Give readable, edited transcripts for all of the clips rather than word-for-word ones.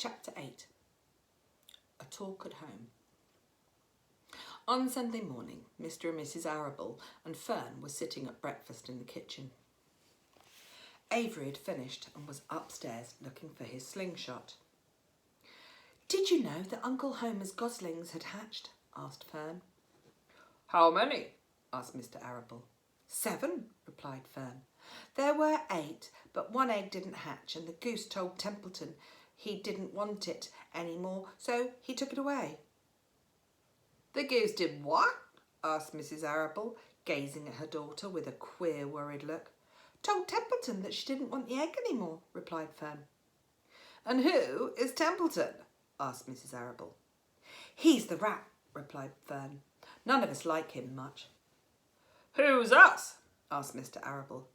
Chapter 8. A Talk at Home. On Sunday morning, Mr. and Mrs. Arable and Fern were sitting at breakfast in the kitchen. Avery had finished and was upstairs looking for his slingshot. "Did you know that Uncle Homer's goslings had hatched?" asked Fern. "How many?" asked Mr. Arable. "7," replied Fern. "There were 8, but one egg didn't hatch, and the goose told Templeton he didn't want it any more, so he took it away." "The goose did what?" asked Mrs. Arable, gazing at her daughter with a queer, worried look. "Told Templeton that she didn't want the egg any more," replied Fern. "And who is Templeton?" asked Mrs. Arable. "He's the rat," replied Fern. "None of us like him much." "Who's us?" asked Mr. Arable.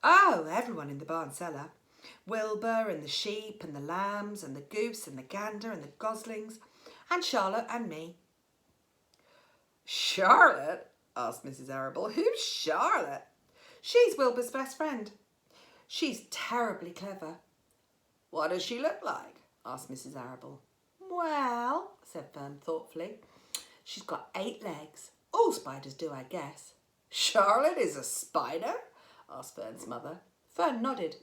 "Oh, everyone in the barn cellar. Wilbur and the sheep and the lambs and the goose and the gander and the goslings and Charlotte and me." "Charlotte?" asked Mrs. Arable. "Who's Charlotte?" "She's Wilbur's best friend. She's terribly clever." "What does she look like?" asked Mrs. Arable. "Well," said Fern thoughtfully, "she's got 8 legs. All spiders do, I guess." "Charlotte is a spider?" asked Fern's mother. Fern nodded.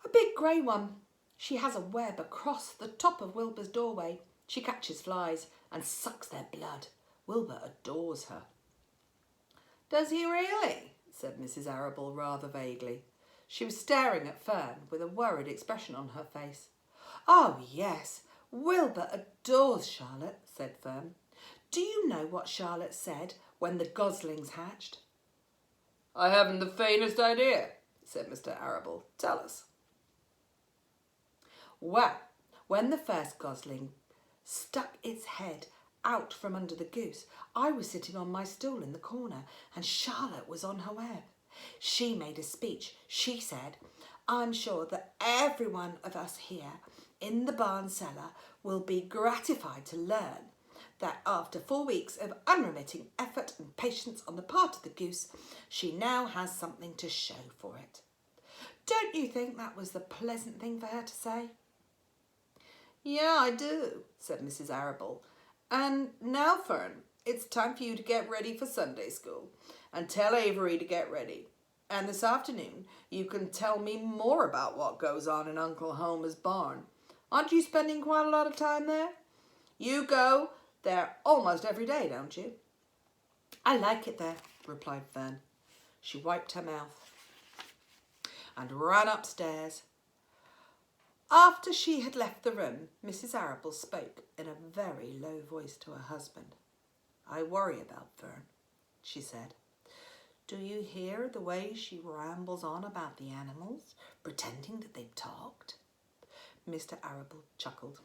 "A big grey one. She has a web across the top of Wilbur's doorway. She catches flies and sucks their blood. Wilbur adores her." "Does he really?" said Mrs. Arable rather vaguely. She was staring at Fern with a worried expression on her face. "Oh, yes, Wilbur adores Charlotte," said Fern. "Do you know what Charlotte said when the goslings hatched?" "I haven't the faintest idea," said Mr. Arable. "Tell us." "Well, when the first gosling stuck its head out from under the goose, I was sitting on my stool in the corner and Charlotte was on her web. She made a speech. She said, 'I'm sure that every one of us here in the barn cellar will be gratified to learn that after 4 weeks of unremitting effort and patience on the part of the goose, she now has something to show for it.' Don't you think that was the pleasant thing for her to say?" "Yeah, I do," said Mrs. Arable. "And now, Fern, it's time for you to get ready for Sunday school and tell Avery to get ready. And this afternoon you can tell me more about what goes on in Uncle Homer's barn. Aren't you spending quite a lot of time there? You go there almost every day, don't you?" "I like it there," replied Fern. She wiped her mouth and ran upstairs. After she had left the room, Mrs. Arable spoke in a very low voice to her husband. "I worry about Fern," she said. "Do you hear the way she rambles on about the animals, pretending that they've talked?" Mr. Arable chuckled.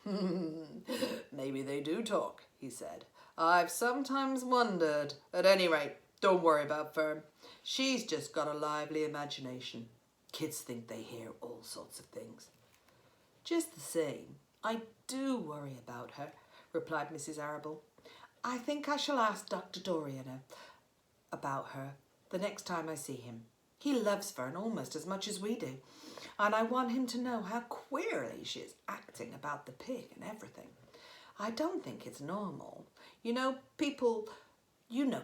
"Maybe they do talk," he said. "I've sometimes wondered. At any rate, don't worry about Fern. She's just got a lively imagination. Kids think they hear all sorts of things." "Just the same, I do worry about her," replied Mrs. Arable. "I think I shall ask Dr. Dorian about her the next time I see him. He loves Fern almost as much as we do, and I want him to know how queerly she is acting about the pig and everything. I don't think it's normal. You know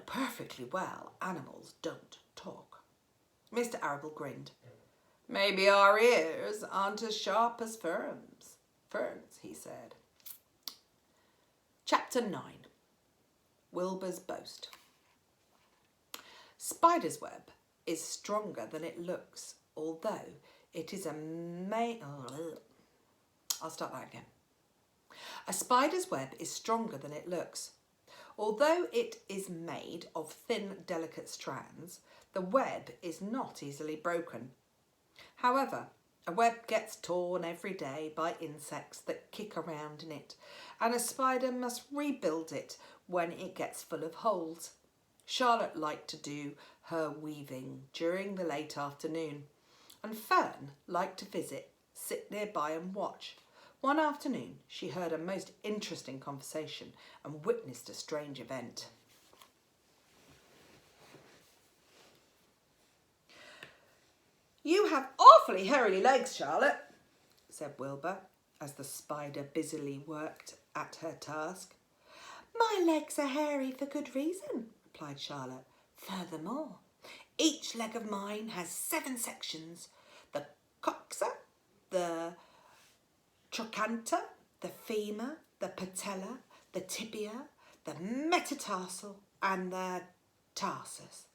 perfectly well animals don't talk." Mr. Arable grinned. "Maybe our ears aren't as sharp as Fern's, he said. Chapter 9. Wilbur's Boast. Spider's web is stronger than it looks, although it is A spider's web is stronger than it looks. Although it is made of thin, delicate strands, the web is not easily broken. However, a web gets torn every day by insects that kick around in it, and a spider must rebuild it when it gets full of holes. Charlotte liked to do her weaving during the late afternoon, and Fern liked to sit nearby and watch. One afternoon, she heard a most interesting conversation and witnessed a strange event. "You have awfully hairy legs, Charlotte," said Wilbur. as the spider busily worked at her task. My legs are hairy for good reason, replied Charlotte. Furthermore, each leg of mine has 7 sections. The coxa, the trochanter, the femur, the patella, the tibia, the metatarsal and the tarsus.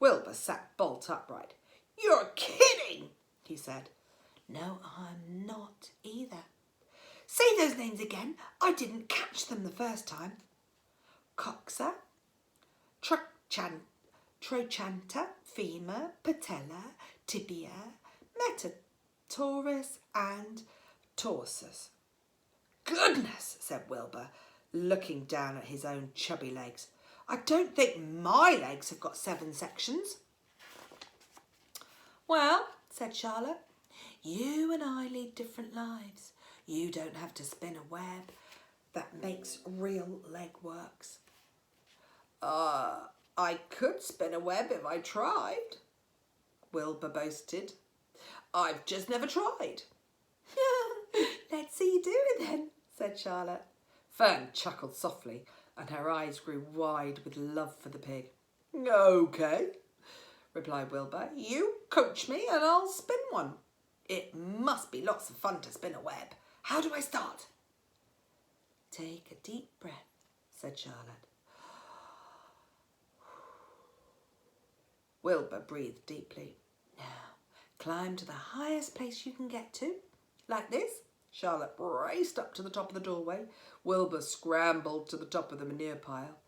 Wilbur sat bolt upright. You're kidding, he said. No, I'm not either. Say those names again. I didn't catch them the first time. Coxa, trochanter, femur, patella, tibia, metatarsus and tarsus. Goodness, said Wilbur, looking down at his own chubby legs. I don't think my legs have got 7 sections. Well, said Charlotte, you and I lead different lives. You don't have to spin a web that makes real leg works. I could spin a web if I tried, Wilbur boasted. I've just never tried. Let's see you do it then, said Charlotte. Fern chuckled softly and her eyes grew wide with love for the pig. Okay, replied Wilbur. You coach me and I'll spin one. It must be lots of fun to spin a web. How do I start? Take a deep breath, said Charlotte. Wilbur breathed deeply. Now, climb to the highest place you can get to. Like this. Charlotte raced up to the top of the doorway. Wilbur scrambled to the top of the manure pile.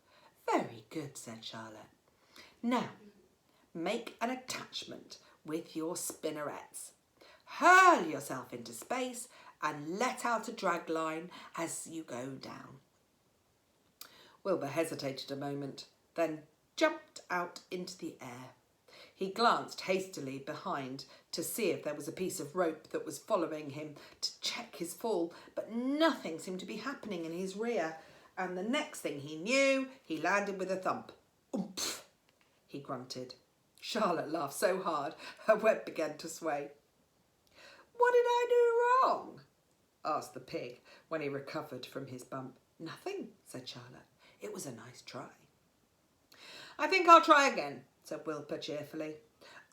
Very good, said Charlotte. Now, make an attachment with your spinnerets. Hurl yourself into space and let out a drag line as you go down. Wilbur hesitated a moment, then jumped out into the air. He glanced hastily behind to see if there was a piece of rope that was following him to check his fall, but nothing seemed to be happening in his rear, and the next thing he knew, he landed with a thump. Oomph, he grunted. Charlotte laughed so hard, her web began to sway. What did I do wrong? Asked the pig when he recovered from his bump. Nothing, said Charlotte. It was a nice try. I think I'll try again, said Wilbur cheerfully.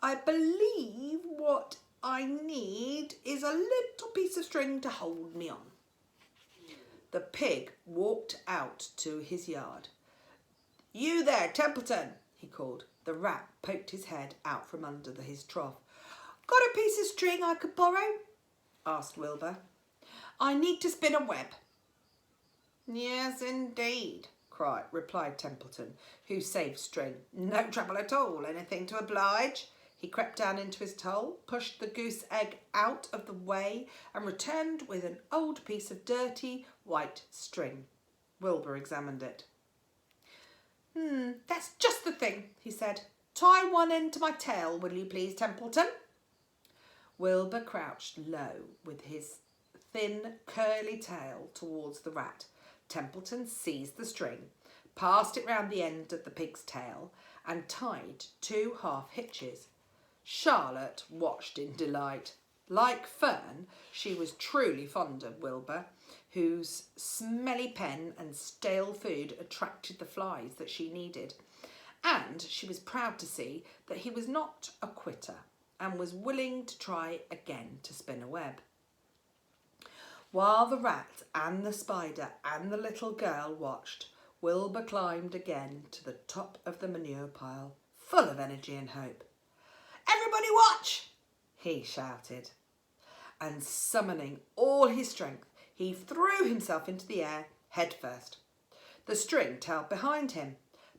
I believe what I need is a little piece of string to hold me on. The pig walked out to his yard. You there, Templeton, he called. The rat poked his head out from under his trough. Got a piece of string I could borrow? Asked Wilbur. I need to spin a web. Yes, indeed, replied Templeton, who saved string. No trouble at all, anything to oblige. He crept down into his hole, pushed the goose egg out of the way and returned with an old piece of dirty white string. Wilbur examined it. That's just the thing, he said. Tie one end to my tail, will you please, Templeton? Wilbur crouched low with his thin, curly tail towards the rat. Templeton seized the string, passed it round the end of the pig's tail and tied 2 half hitches. Charlotte watched in delight. Like Fern, she was truly fond of Wilbur, whose smelly pen and stale food attracted the flies that she needed. And she was proud to see that he was not a quitter and was willing to try again to spin a web. While the rat and the spider and the little girl watched, Wilbur climbed again to the top of the manure pile, full of energy and hope. Everybody watch, he shouted. And summoning all his strength, he threw himself into the air head first. The string tailed behind him,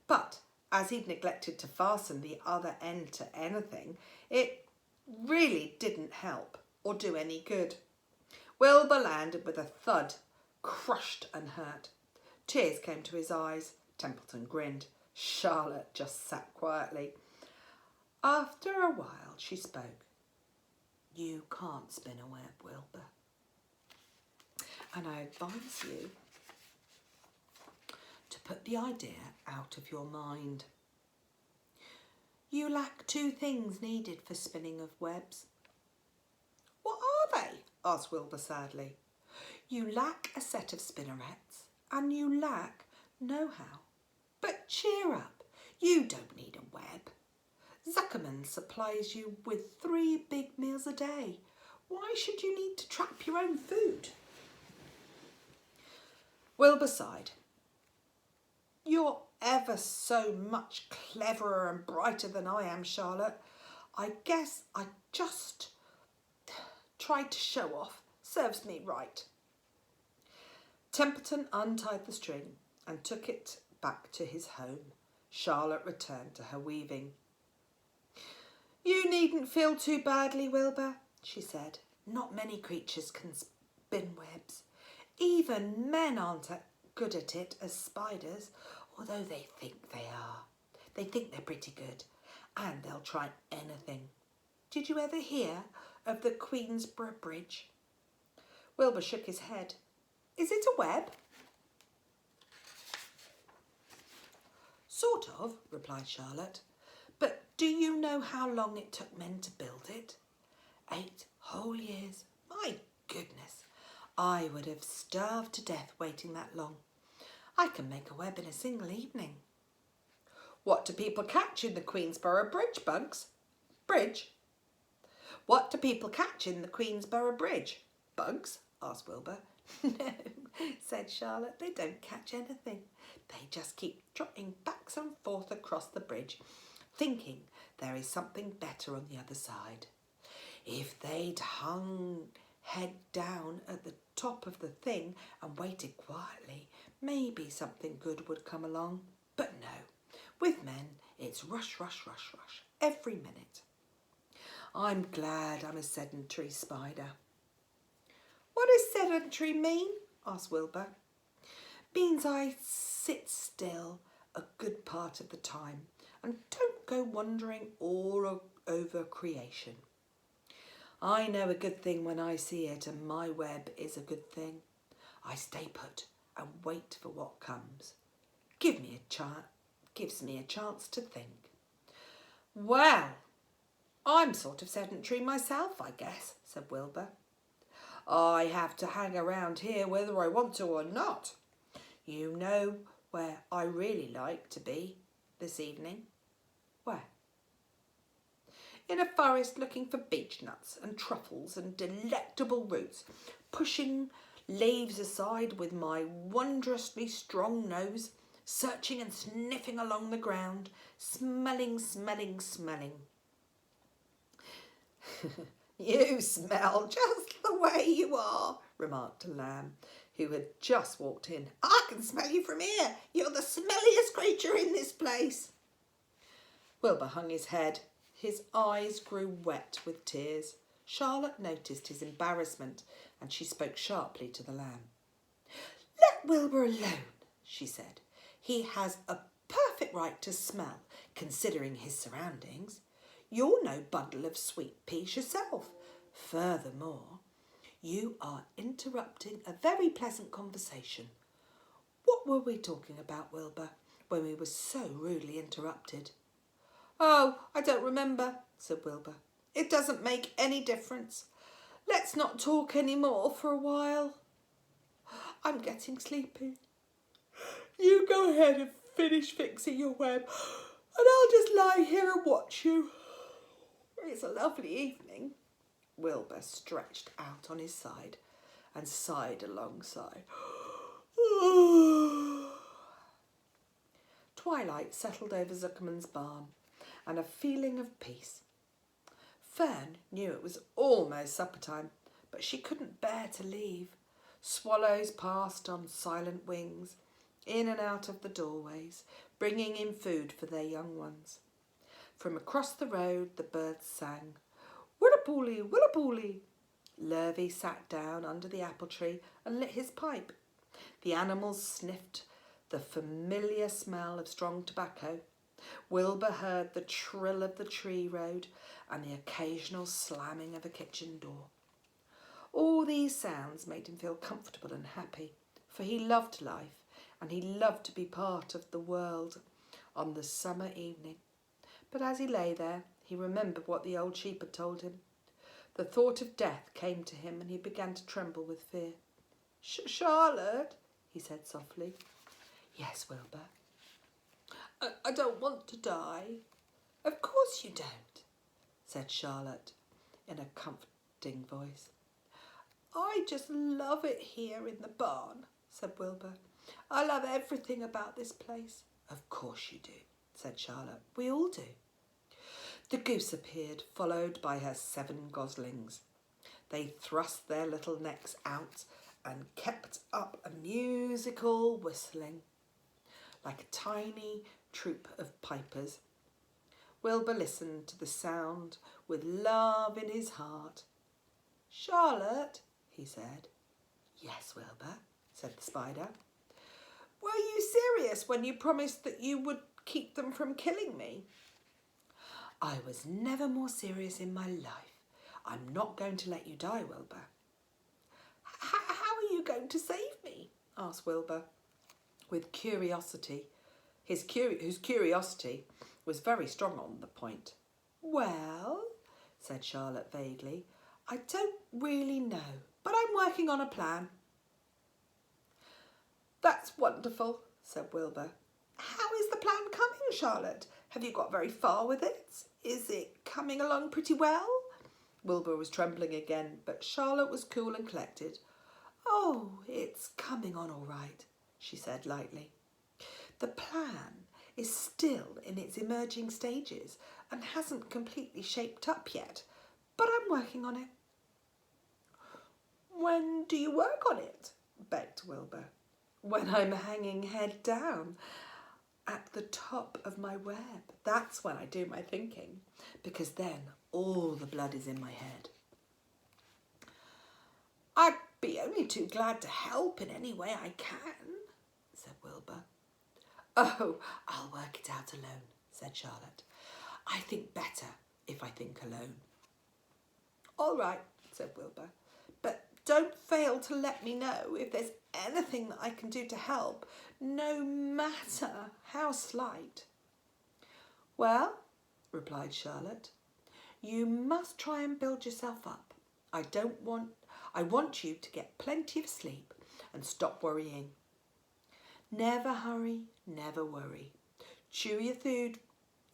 but as he'd neglected to fasten the other end to anything, it really didn't help or do any good. Wilbur landed with a thud, crushed and hurt. Tears came to his eyes. Templeton grinned. Charlotte just sat quietly. After a while, she spoke. You can't spin a web, Wilbur. And I advise you to put the idea out of your mind. You lack 2 things needed for spinning of webs. What are they? Asked Wilbur sadly. You lack a set of spinnerets and you lack know-how. But cheer up, you don't need a web. Zuckerman supplies you with 3 big meals a day. Why should you need to trap your own food? Wilbur sighed. You're ever so much cleverer and brighter than I am, Charlotte. I guess I just tried to show off. Serves me right. Templeton untied the string and took it back to his home. Charlotte returned to her weaving. You needn't feel too badly, Wilbur, she said. Not many creatures can spin webs. Even men aren't good at it as spiders, although they think they are. They think they're pretty good, and they'll try anything. Did you ever hear of the Queensborough Bridge? Wilbur shook his head. Is it a web? Sort of, replied Charlotte. But do you know how long it took men to build it? 8 whole years. My goodness, I would have starved to death waiting that long. I can make a web in a single evening. What do people catch in the Queensborough Bridge, Bugs? Bridge? What do people catch in the Queensborough Bridge? Bugs? Asked Wilbur. No, said Charlotte, they don't catch anything. They just keep trotting back and forth across the bridge, thinking there is something better on the other side. If they'd hung head down at the top of the thing and waited quietly, maybe something good would come along. But no, with men, it's rush, rush, rush, rush, every minute. I'm glad I'm a sedentary spider. What does sedentary mean? Asked Wilbur. Means I sit still a good part of the time and don't go wandering all over creation. I know a good thing when I see it, and my web is a good thing. I stay put and wait for what comes. Gives me a chance to think. Well, I'm sort of sedentary myself, I guess, said Wilbur. I have to hang around here whether I want to or not. You know where I really like to be this evening? Where? In a forest looking for beech nuts and truffles and delectable roots, pushing leaves aside with my wondrously strong nose, searching and sniffing along the ground, smelling, smelling, smelling. You smell just the way you are, remarked a lamb who had just walked in. I can smell you from here. You're the smelliest creature in this place. Wilbur hung his head. His eyes grew wet with tears. Charlotte noticed his embarrassment and she spoke sharply to the lamb. Let Wilbur alone, she said. He has a perfect right to smell, considering his surroundings. You're no bundle of sweet peas yourself. Furthermore, you are interrupting a very pleasant conversation. What were we talking about, Wilbur, when we were so rudely interrupted? Oh, I don't remember, said Wilbur. It doesn't make any difference. Let's not talk any more for a while. I'm getting sleepy. You go ahead and finish fixing your web, and I'll just lie here and watch you. It's a lovely evening. Wilbur stretched out on his side and sighed a long sigh. Twilight settled over Zuckerman's barn and a feeling of peace. Fern knew it was almost supper time, but she couldn't bear to leave. Swallows passed on silent wings, in and out of the doorways, bringing in food for their young ones. From across the road the birds sang, Willapooly, Willapooly. Lurvy sat down under the apple tree and lit his pipe. The animals sniffed the familiar smell of strong tobacco. Wilbur heard the trill of the tree road and the occasional slamming of a kitchen door. All these sounds made him feel comfortable and happy, for he loved life and he loved to be part of the world on the summer evening. But as he lay there, he remembered what the old sheep had told him. The thought of death came to him and he began to tremble with fear. Charlotte, he said softly. Yes, Wilbur. I don't want to die. Of course you don't, said Charlotte in a comforting voice. I just love it here in the barn, said Wilbur. I love everything about this place. Of course you do, said Charlotte. We all do. The goose appeared, followed by her 7 goslings. They thrust their little necks out and kept up a musical whistling, like a tiny troop of pipers. Wilbur listened to the sound with love in his heart. Charlotte, he said. Yes, Wilbur, said the spider. Were you serious when you promised that you would keep them from killing me? I was never more serious in my life. I'm not going to let you die, Wilbur. How are you going to save me? Asked Wilbur, with curiosity. Whose curiosity was very strong on the point. Well, said Charlotte vaguely, I don't really know, but I'm working on a plan. That's wonderful, said Wilbur. How is the plan coming, Charlotte? Have you got very far with it? Is it coming along pretty well? Wilbur was trembling again, but Charlotte was cool and collected. Oh, it's coming on all right, she said lightly. The plan is still in its emerging stages and hasn't completely shaped up yet, but I'm working on it. When do you work on it? Begged Wilbur. When I'm hanging head down at the top of my web. That's when I do my thinking, because then all the blood is in my head. I'd be only too glad to help in any way I can, said Wilbur. Oh, I'll work it out alone, said Charlotte. I think better if I think alone. All right, said Wilbur, but don't fail to let me know if there's anything that I can do to help, no matter how slight. Well, replied Charlotte, you must try and build yourself up. I want you to get plenty of sleep and stop worrying. Never hurry, never worry. Chew your food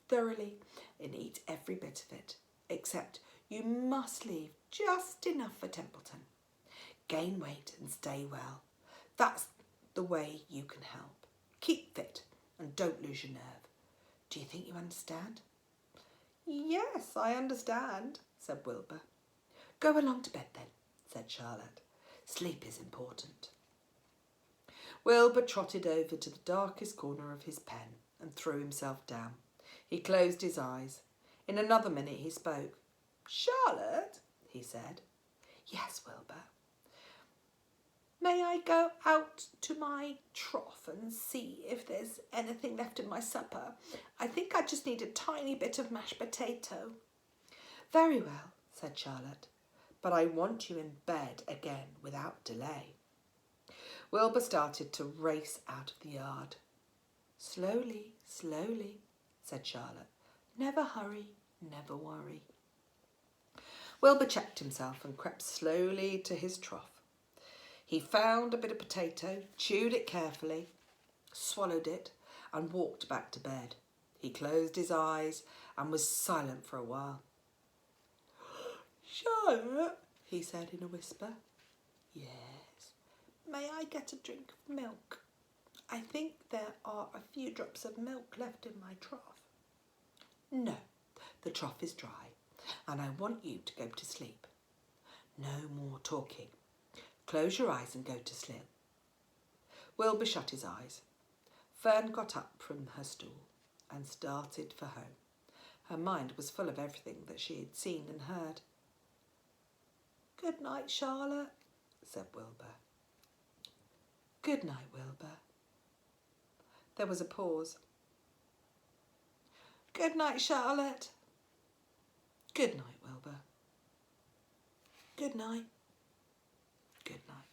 thoroughly and eat every bit of it, except you must leave just enough for Templeton. Gain weight and stay well. That's the way you can help. Keep fit and don't lose your nerve. Do you think you understand? Yes, I understand, said Wilbur. Go along to bed then, said Charlotte. Sleep is important. Wilbur trotted over to the darkest corner of his pen and threw himself down. He closed his eyes. In another minute he spoke. Charlotte, he said. Yes, Wilbur. May I go out to my trough and see if there's anything left in my supper? I think I just need a tiny bit of mashed potato. Very well, said Charlotte, but I want you in bed again without delay. Wilbur started to race out of the yard. Slowly, slowly, said Charlotte. Never hurry, never worry. Wilbur checked himself and crept slowly to his trough. He found a bit of potato, chewed it carefully, swallowed it, and walked back to bed. He closed his eyes and was silent for a while. Charlotte, he said in a whisper. Yes. May I get a drink of milk? I think there are a few drops of milk left in my trough. No, the trough is dry, and I want you to go to sleep. No more talking. Close your eyes and go to sleep. Wilbur shut his eyes. Fern got up from her stool and started for home. Her mind was full of everything that she had seen and heard. Good night, Charlotte, said Wilbur. Good night, Wilbur. There was a pause. Good night, Charlotte. Good night, Wilbur. Good night. Good night.